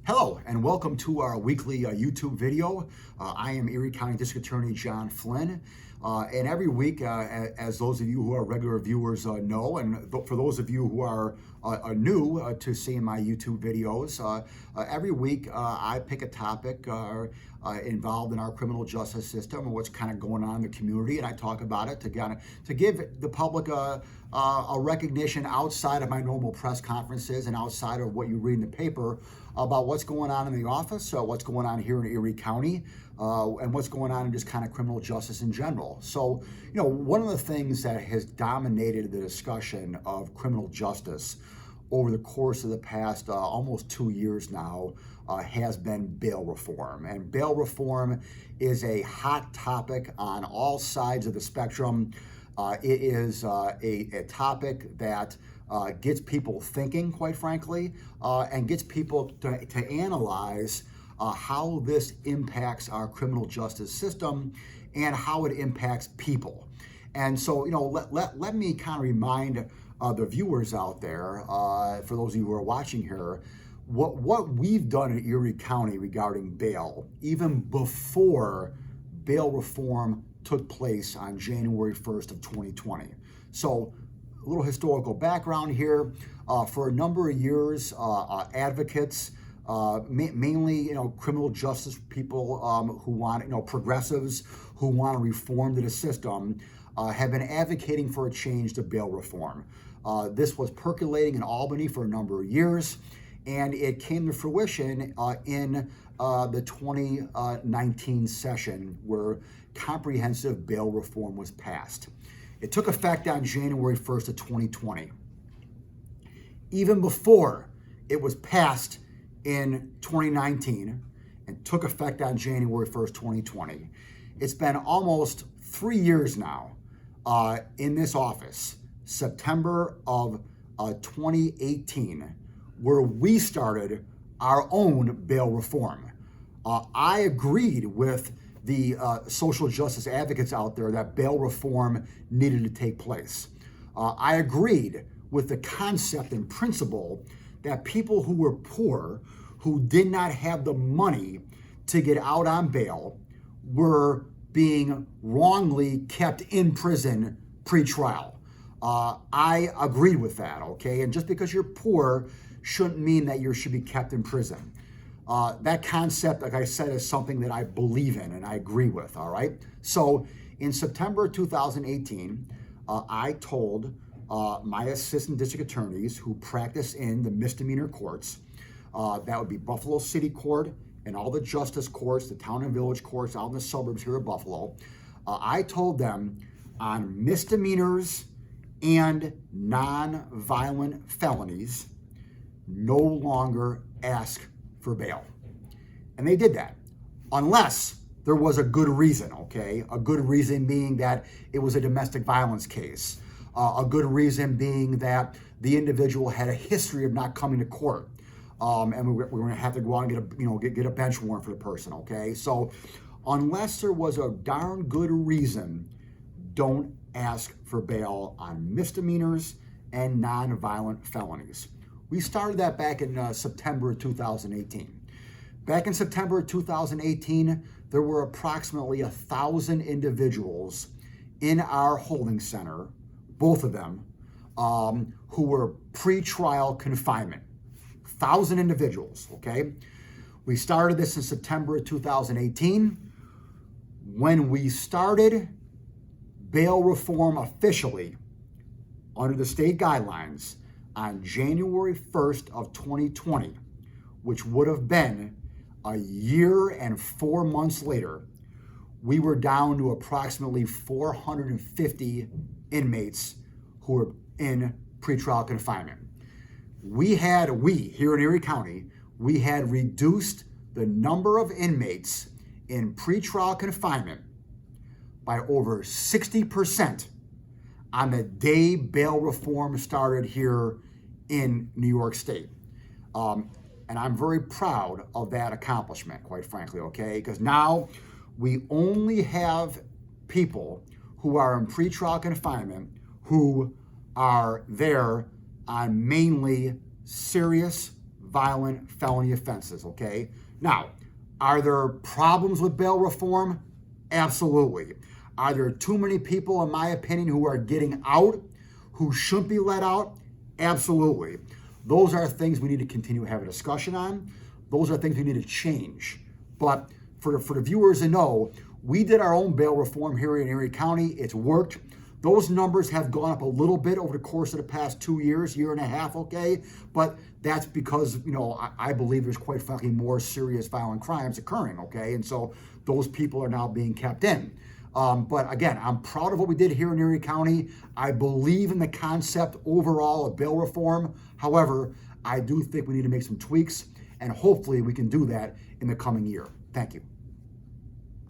Hello and welcome to our weekly YouTube video. I am Erie County District Attorney John Flynn. And every week, as those of you who are regular viewers know, and for those of you who are new to seeing my YouTube videos, every week I pick a topic involved in our criminal justice system and what's kind of going on in the community, and I talk about it to give the public a recognition outside of my normal press conferences and outside of what you read in the paper about what's going on in the office, what's going on here in Erie County, and what's going on in just kind of criminal justice in general. So, one of the things that has dominated the discussion of criminal justice over the course of the past almost 2 years now has been bail reform. And bail reform is a hot topic on all sides of the spectrum. It is a topic that gets people thinking, quite frankly, and gets people to analyze how this impacts our criminal justice system and how it impacts people. And so, let me kind of remind the viewers out there, for those of you who are watching here, what we've done in Erie County regarding bail, even before bail reform took place on January 1st of 2020. So a little historical background here. For a number of years, advocates, mainly criminal justice people who want, progressives who want to reform the system, have been advocating for a change to bail reform. This was percolating in Albany for a number of years, and it came to fruition in the 2019 session where comprehensive bail reform was passed. It took effect on January 1st of 2020. Even before it was passed in 2019 and took effect on January 1st, 2020, it's been almost 3 years now in this office, September of 2018, where we started our own bail reform. I agreed with the social justice advocates out there that bail reform needed to take place. I agreed with the concept and principle that people who were poor, who did not have the money to get out on bail, were being wrongly kept in prison pre-trial. I agreed with that, okay? And just because you're poor shouldn't mean that you should be kept in prison. That concept, like I said, is something that I believe in and I agree with, all right? So in September 2018, I told my assistant district attorneys who practice in the misdemeanor courts, that would be Buffalo City Court and all the justice courts, the town and village courts out in the suburbs here of Buffalo, I told them on misdemeanors and non-violent felonies, no longer ask for bail. And they did that, unless there was a good reason, okay? A good reason being that it was a domestic violence case. A good reason being that the individual had a history of not coming to court. And we're going to have to go out and get a bench warrant for the person, okay? So unless there was a darn good reason, don't ask for bail on misdemeanors and non-violent felonies. We started that back in September of 2018. Back in September of 2018, there were approximately 1,000 individuals in our holding center, both of them, who were pre-trial confinement. 1,000 individuals, okay? We started this in September of 2018. When we started bail reform officially under the state guidelines on January 1st of 2020, which would have been a year and 4 months later, we were down to approximately 450 inmates who were in pretrial confinement. We here in Erie County, we had reduced the number of inmates in pretrial confinement by over 60% on the day bail reform started here in New York State. And I'm very proud of that accomplishment, quite frankly, okay? Because now we only have people who are in pretrial confinement who are there on mainly serious violent felony offenses, okay? Now, are there problems with bail reform? Absolutely. Are there too many people, in my opinion, who are getting out who shouldn't be let out? Absolutely. Those are things we need to continue to have a discussion on. Those are things we need to change. But for the viewers to know, we did our own bail reform here in Erie County. It's worked. Those numbers have gone up a little bit over the course of the past 2 years, year and a half, okay? But that's because, I believe there's quite frankly more serious violent crimes occurring, okay? And so those people are now being kept in. But again, I'm proud of what we did here in Erie County. I believe in the concept overall of bail reform. However, I do think we need to make some tweaks, and hopefully we can do that in the coming year. Thank you.